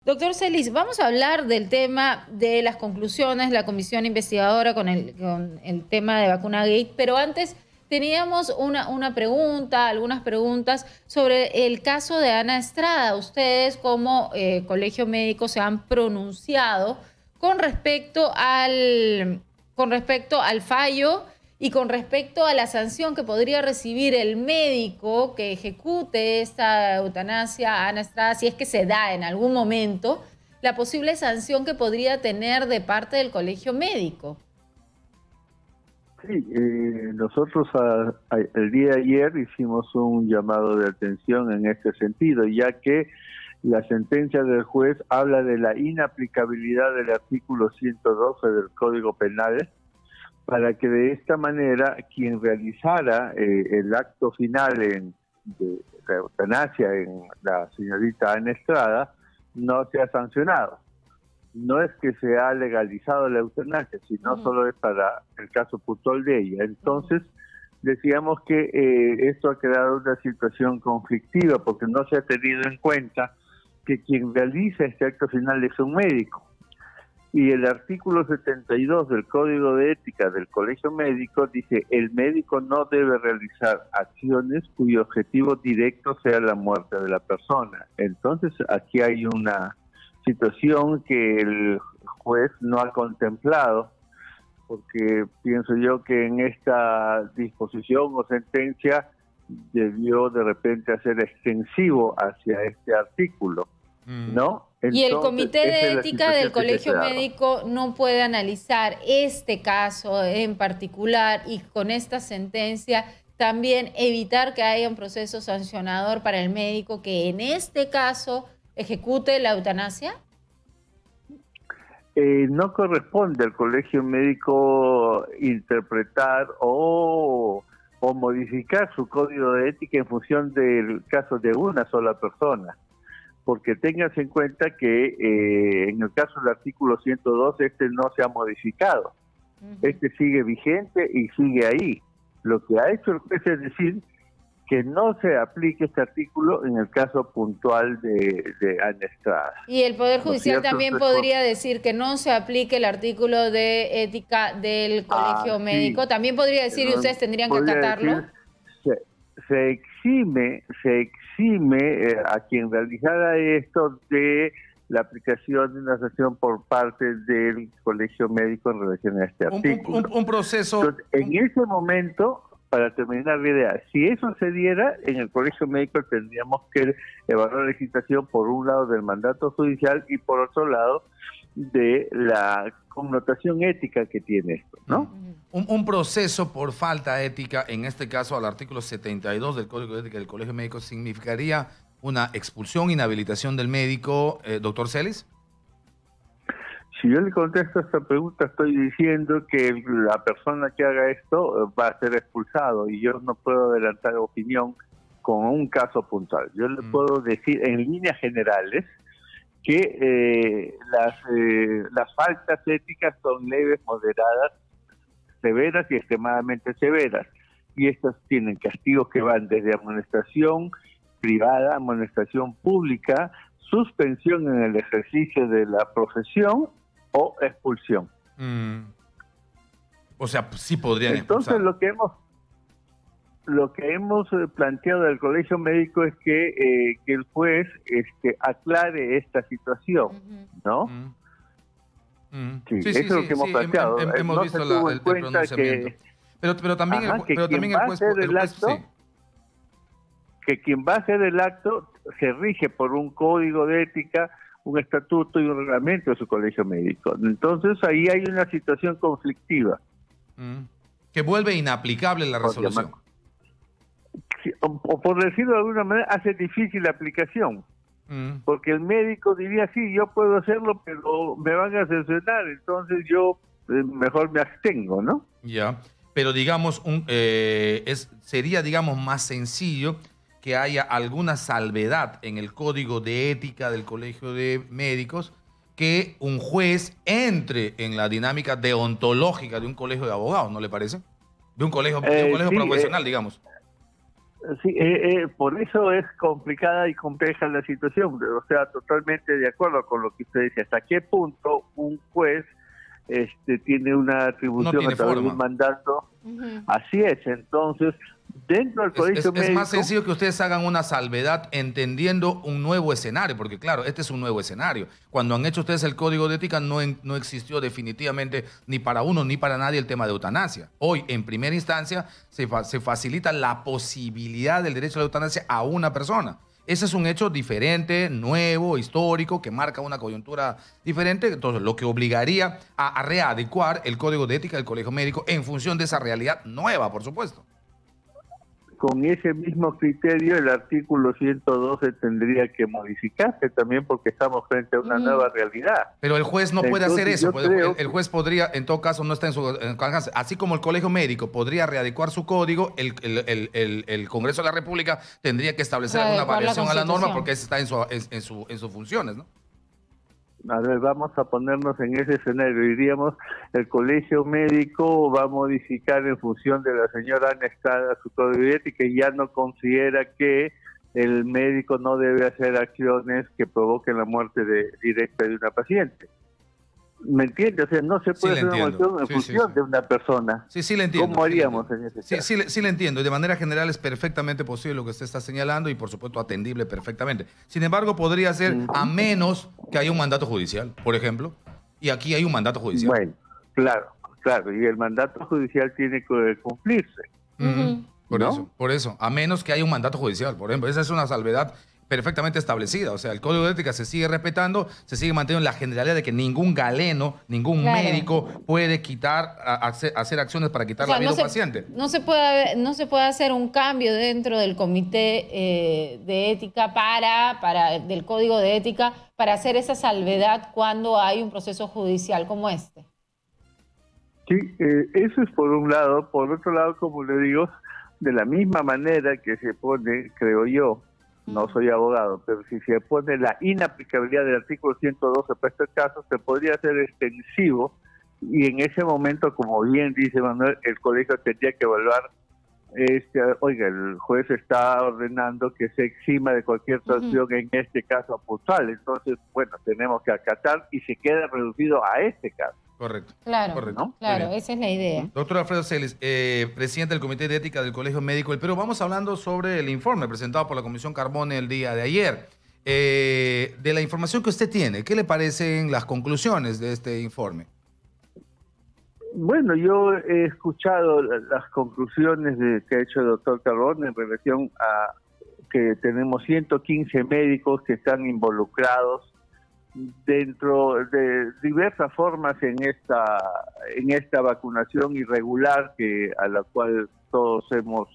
Doctor Celis, vamos a hablar del tema de las conclusiones de la comisión investigadora con el tema de vacuna Gate, pero antes teníamos algunas preguntas sobre el caso de Ana Estrada. Ustedes como Colegio Médico se han pronunciado con respecto al fallo y con respecto a la sanción que podría recibir el médico que ejecute esta eutanasia a Ana Estrada, si es que se da en algún momento, la posible sanción que podría tener de parte del Colegio Médico. Sí, nosotros el día de ayer hicimos un llamado de atención en este sentido, ya que la sentencia del juez habla de la inaplicabilidad del artículo 112 del Código Penal, para que de esta manera quien realizara el acto final de la eutanasia en la señorita Ana Estrada no sea sancionado. No es que se ha legalizado la eutanasia, sino solo es para el caso puntual de ella. Entonces, decíamos que esto ha creado una situación conflictiva porque no se ha tenido en cuenta que quien realiza este acto final es un médico. Y el artículo 72 del Código de Ética del Colegio Médico dice: el médico no debe realizar acciones cuyo objetivo directo sea la muerte de la persona. Entonces, aquí hay una situación que el juez no ha contemplado, porque pienso yo que en esta disposición o sentencia debió de repente hacer extensivo hacia este artículo, ¿no? Entonces, y el Comité de Ética del Colegio Médico no puede analizar este caso en particular y con esta sentencia también evitar que haya un proceso sancionador para el médico que en este caso ejecute la eutanasia. No corresponde al Colegio Médico interpretar o modificar su código de ética en función del caso de una sola persona, porque tengas en cuenta que en el caso del artículo 102 este no se ha modificado, este sigue vigente y sigue ahí. Lo que ha hecho el juez es decir que no se aplique este artículo en el caso puntual de Ana Estrada. Y el Poder Judicial también podría decir que no se aplique el artículo de ética del Colegio Médico. Sí. También podría decir, y ustedes tendrían que acatarlo. Se exime a quien realizara esto de la aplicación de una sanción por parte del Colegio Médico en relación a este artículo. Un proceso... Entonces, en ese momento, para terminar la idea, si eso se diera, en el Colegio Médico tendríamos que evaluar la situación, por un lado, del mandato judicial y por otro lado, de la connotación ética que tiene esto, ¿no? Un proceso por falta ética, en este caso al artículo 72 del Código de Ética del Colegio Médico, ¿significaría una expulsión, inhabilitación del médico, doctor Celis? Si yo le contesto a esta pregunta, estoy diciendo que la persona que haga esto va a ser expulsado y yo no puedo adelantar opinión con un caso puntual. Yo le puedo decir en líneas generales que las faltas éticas son leves, moderadas, severas y extremadamente severas. Y estas tienen castigos que van desde amonestación privada, amonestación pública, suspensión en el ejercicio de la profesión o expulsión. O sea, sí podrían expulsar. Entonces lo que hemos planteado del Colegio Médico es que el juez aclare esta situación, ¿no? Sí, eso es lo que hemos planteado. Hemos visto el pronunciamiento. Pero también el juez... Que quien va a hacer el acto se rige por un código de ética, un estatuto y un reglamento de su Colegio Médico. Entonces ahí hay una situación conflictiva. Que vuelve inaplicable la resolución. O por decirlo de alguna manera, hace difícil la aplicación. Porque el médico diría, sí, yo puedo hacerlo, pero me van a sancionar, entonces yo mejor me abstengo, ¿no? Ya, pero digamos, sería, digamos, más sencillo que haya alguna salvedad en el Código de Ética del Colegio de Médicos, que un juez entre en la dinámica deontológica de un colegio de abogados, ¿no le parece? De un colegio profesional, digamos. Sí, por eso es complicada y compleja la situación. O sea, totalmente de acuerdo con lo que usted dice. ¿Hasta qué punto un juez tiene una No atribución a tiene través de un forma. mandato? Ujú. Así es. Entonces, dentro del colegio Es más médico, sencillo que ustedes hagan una salvedad entendiendo un nuevo escenario, porque claro, este es un nuevo escenario. Cuando han hecho ustedes el código de ética no existió definitivamente ni para uno ni para nadie el tema de eutanasia. Hoy, en primera instancia, se facilita la posibilidad del derecho a la eutanasia a una persona. Ese es un hecho diferente, nuevo, histórico, que marca una coyuntura diferente. Entonces, lo que obligaría a readecuar el código de ética del colegio médico en función de esa realidad nueva, por supuesto. con ese mismo criterio, el artículo 112 tendría que modificarse también porque estamos frente a una nueva realidad. Pero el juez no puede hacer Entonces, eso. yo Pues, creo el juez podría, en todo caso, no está en su alcance. Así como el colegio médico podría readecuar su código, el Congreso de la República tendría que establecer alguna Readecuar la variación a la norma Constitución. porque ese está en sus funciones, ¿no? A ver, vamos a ponernos en ese escenario. Diríamos, el colegio médico va a modificar en función de la señora Ana Estrada su código de ética y ya no considera que el médico no debe hacer acciones que provoquen la muerte directa de una paciente. ¿Me entiende? O sea, no se Sí, puede le hacer una entiendo. acción en Sí, función sí. de una persona. Sí, le entiendo. ¿Cómo sí le haríamos entiendo. en ese Sí, caso? sí le entiendo. Y de manera general es perfectamente posible lo que usted está señalando y, por supuesto, atendible perfectamente. Sin embargo, podría ser a menos que haya un mandato judicial, por ejemplo. Y aquí hay un mandato judicial. Bueno, claro. Y el mandato judicial tiene que cumplirse. Ujú. ¿No? Por eso, a menos que haya un mandato judicial, por ejemplo, esa es una salvedad perfectamente establecida, o sea, el código de ética se sigue respetando, se sigue manteniendo la generalidad de que ningún galeno, ningún Claro. médico puede hacer acciones para quitar O sea, la vida a un paciente. no se puede hacer un cambio dentro del comité de ética del código de ética para hacer esa salvedad cuando hay un proceso judicial como este. Sí, eso es por un lado. Por otro lado, como le digo, de la misma manera que se pone, creo yo, no soy abogado, pero si se pone la inaplicabilidad del artículo 112 para este caso, se podría hacer extensivo y en ese momento, como bien dice Manuel, el colegio tendría que evaluar, oiga, el juez está ordenando que se exima de cualquier sanción en este caso puntual, entonces, bueno, tenemos que acatar y se queda reducido a este caso. Correcto. Claro, Correcto. ¿no? claro, Muy bien. esa es la idea. Doctor Alfredo Celis, presidente del Comité de Ética del Colegio Médico del Perú, vamos hablando sobre el informe presentado por la Comisión Carbone el día de ayer. De la información que usted tiene, ¿qué le parecen las conclusiones de este informe? Bueno, yo he escuchado las conclusiones que ha hecho el doctor Carbone en relación a que tenemos 115 médicos que están involucrados dentro de diversas formas en esta vacunación irregular a la cual todos hemos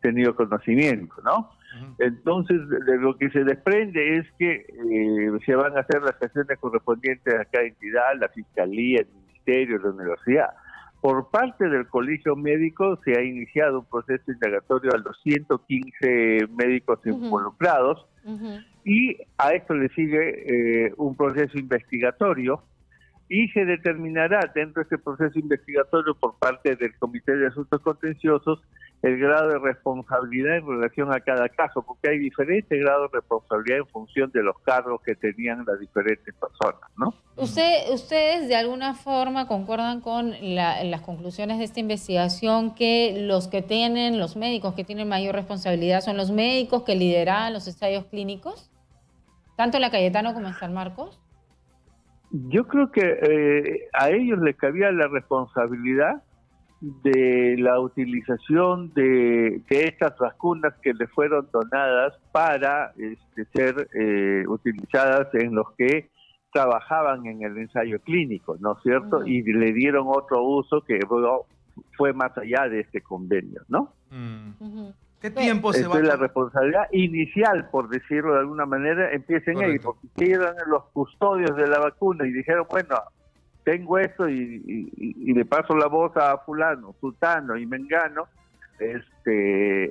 tenido conocimiento, ¿no? Entonces, de lo que se desprende es que se van a hacer las acciones correspondientes a cada entidad, la Fiscalía, el Ministerio, la Universidad. Por parte del Colegio Médico se ha iniciado un proceso indagatorio a los 115 médicos involucrados y a esto le sigue un proceso investigatorio y se determinará dentro de este proceso investigatorio por parte del Comité de Asuntos Contenciosos el grado de responsabilidad en relación a cada caso, porque hay diferentes grados de responsabilidad en función de los cargos que tenían las diferentes personas, ¿no? ¿Ustedes de alguna forma concuerdan con las conclusiones de esta investigación que los médicos que tienen mayor responsabilidad son los médicos que lideraban los ensayos clínicos? ¿Tanto en la Cayetano como en San Marcos? Yo creo que a ellos les cabía la responsabilidad de la utilización de estas vacunas que les fueron donadas para ser utilizadas en los que trabajaban en el ensayo clínico, ¿no es cierto? Y le dieron otro uso que fue más allá de este convenio, ¿no? ¿Qué tiempo se va a Entonces la responsabilidad inicial, por decirlo de alguna manera, empieza en ellos, porque si eran los custodios de la vacuna y dijeron, bueno, tengo esto y le paso la voz a fulano, sultano y mengano,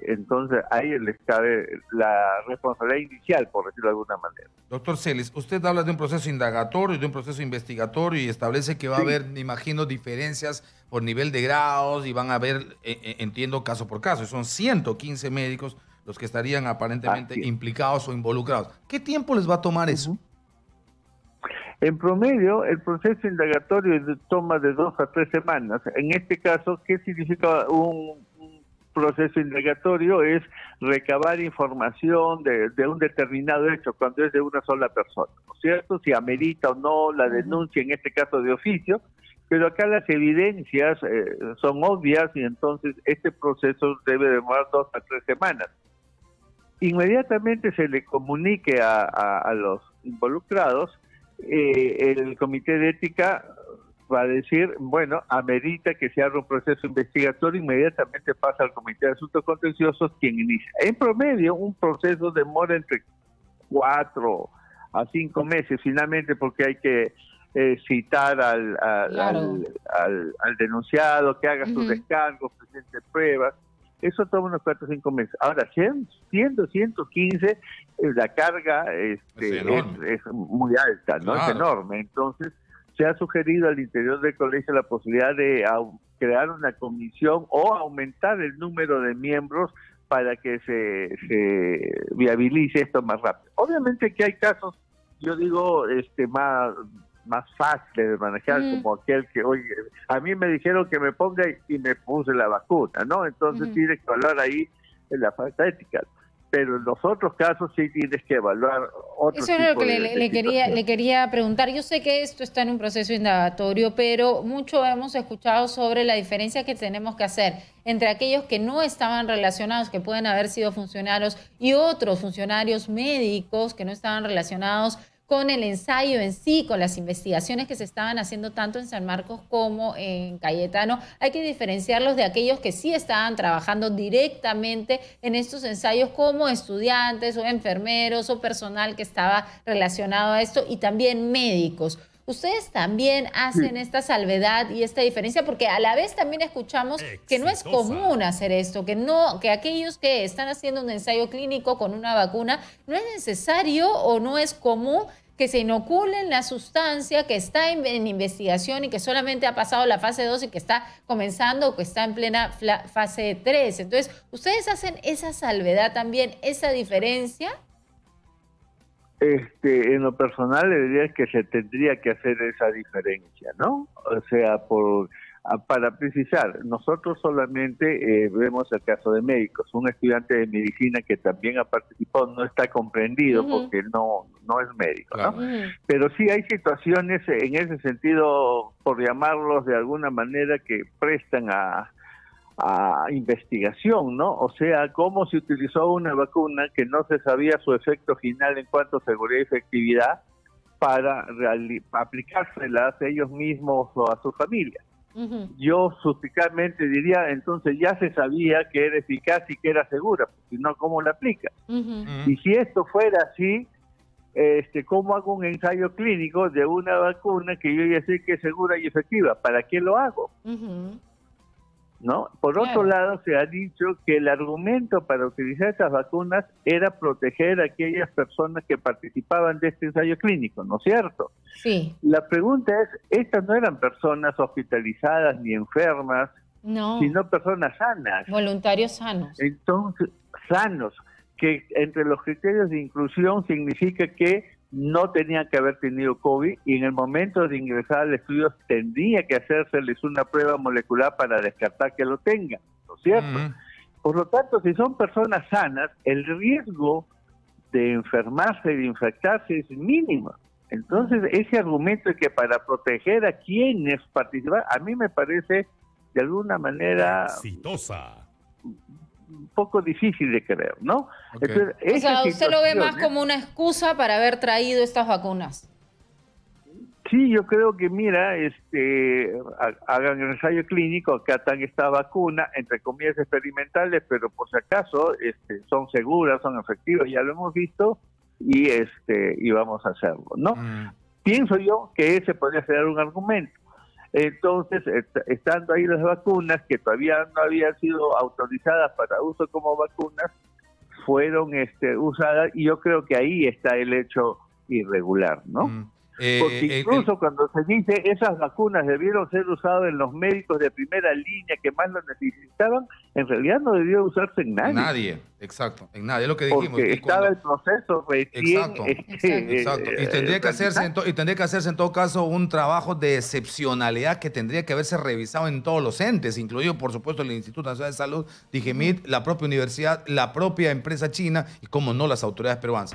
entonces a ellos les cabe la responsabilidad inicial, por decirlo de alguna manera. Doctor Celis, usted habla de un proceso indagatorio y de un proceso investigatorio y establece que va a haber, me imagino, diferencias por nivel de grados y van a ver, entiendo, caso por caso. Son 115 médicos los que estarían aparentemente implicados o involucrados. ¿Qué tiempo les va a tomar eso? En promedio, el proceso indagatorio toma de 2 a 3 semanas. En este caso, ¿qué significa un proceso indagatorio? Es recabar información de un determinado hecho, cuando es de una sola persona, ¿no es cierto? Si amerita o no la denuncia, en este caso de oficio, pero acá las evidencias son obvias y entonces este proceso debe demorar 2 a 3 semanas. Inmediatamente se le comunique a los involucrados, el comité de ética va a decir, bueno, amerita que se haga un proceso investigatorio, inmediatamente pasa al comité de asuntos contenciosos, quien inicia. En promedio, un proceso demora entre 4 a 5 meses, finalmente, porque hay que citar al denunciado, que haga sus descargos, presente pruebas. Eso toma unos 4 o 5 meses. Ahora, siendo 115, la carga es muy alta, ¿no? Claro. Es enorme. Entonces, se ha sugerido al interior del colegio la posibilidad de crear una comisión o aumentar el número de miembros para que se viabilice esto más rápido. Obviamente que hay casos, yo digo, más fáciles de manejar, como aquel que, oye, a mí me dijeron que me ponga y me puse la vacuna, ¿no? Entonces tienes que evaluar ahí la falta ética. Pero en los otros casos sí tienes que evaluar otro tipo de... Eso es lo que le quería preguntar. Yo sé que esto está en un proceso indagatorio, pero mucho hemos escuchado sobre la diferencia que tenemos que hacer entre aquellos que no estaban relacionados, que pueden haber sido funcionarios, y otros funcionarios médicos que no estaban relacionados con el ensayo en sí, con las investigaciones que se estaban haciendo tanto en San Marcos como en Cayetano. Hay que diferenciarlos de aquellos que sí estaban trabajando directamente en estos ensayos como estudiantes o enfermeros o personal que estaba relacionado a esto, y también médicos. ¿Ustedes también hacen esta salvedad y esta diferencia? Porque a la vez también escuchamos que no es común hacer esto, que aquellos que están haciendo un ensayo clínico con una vacuna, no es necesario o no es común que se inoculen la sustancia que está en investigación y que solamente ha pasado la fase 2 y que está comenzando o que está en plena fase 3. Entonces, ¿ustedes hacen esa salvedad también, esa diferencia? En lo personal le diría que se tendría que hacer esa diferencia, ¿no? O sea, para precisar, nosotros solamente vemos el caso de médicos. Un estudiante de medicina que también ha participado no está comprendido porque no es médico, ¿no? Pero sí hay situaciones en ese sentido, por llamarlos de alguna manera, que prestan a investigación, ¿no? O sea, cómo se utilizó una vacuna que no se sabía su efecto final en cuanto a seguridad y efectividad para aplicárselas a ellos mismos o a sus familias. Yo suspicazmente diría, entonces ya se sabía que era eficaz y que era segura, si no, ¿cómo la aplica? Y si esto fuera así, ¿cómo hago un ensayo clínico de una vacuna que yo ya sé que es segura y efectiva? ¿Para qué lo hago? ¿No? Por otro lado, se ha dicho que el argumento para utilizar estas vacunas era proteger a aquellas personas que participaban de este ensayo clínico, ¿no es cierto? Sí. La pregunta es, estas no eran personas hospitalizadas ni enfermas, sino personas sanas. Voluntarios sanos. Entonces, sanos, que entre los criterios de inclusión significa que no tenían que haber tenido COVID y en el momento de ingresar al estudio tendría que hacérseles una prueba molecular para descartar que lo tengan, ¿no es cierto? Por lo tanto, si son personas sanas, el riesgo de enfermarse y de infectarse es mínimo. Entonces, ese argumento de que para proteger a quienes participan, a mí me parece de alguna manera exitosa, un poco difícil de creer, ¿no? Entonces, o sea, ¿usted lo ve más como una excusa para haber traído estas vacunas? Sí, yo creo que, mira, hagan el ensayo clínico, acatan esta vacuna, entre comillas experimentales, pero por si acaso son seguras, son efectivas, ya lo hemos visto, y vamos a hacerlo, ¿no? Pienso yo que ese podría ser un argumento. Entonces, estando ahí las vacunas, que todavía no habían sido autorizadas para uso como vacunas, fueron usadas, y yo creo que ahí está el hecho irregular, ¿no? Porque incluso cuando se dice esas vacunas debieron ser usadas en los médicos de primera línea que más lo necesitaban, en realidad no debió usarse en nadie. En nadie, exacto, en nadie, es lo que dijimos. Porque estaba el proceso recién... Exacto. Y tendría que hacerse en todo caso un trabajo de excepcionalidad que tendría que haberse revisado en todos los entes, incluido por supuesto el Instituto Nacional de Salud, DIGEMIT, la propia universidad, la propia empresa china y como no las autoridades peruanas.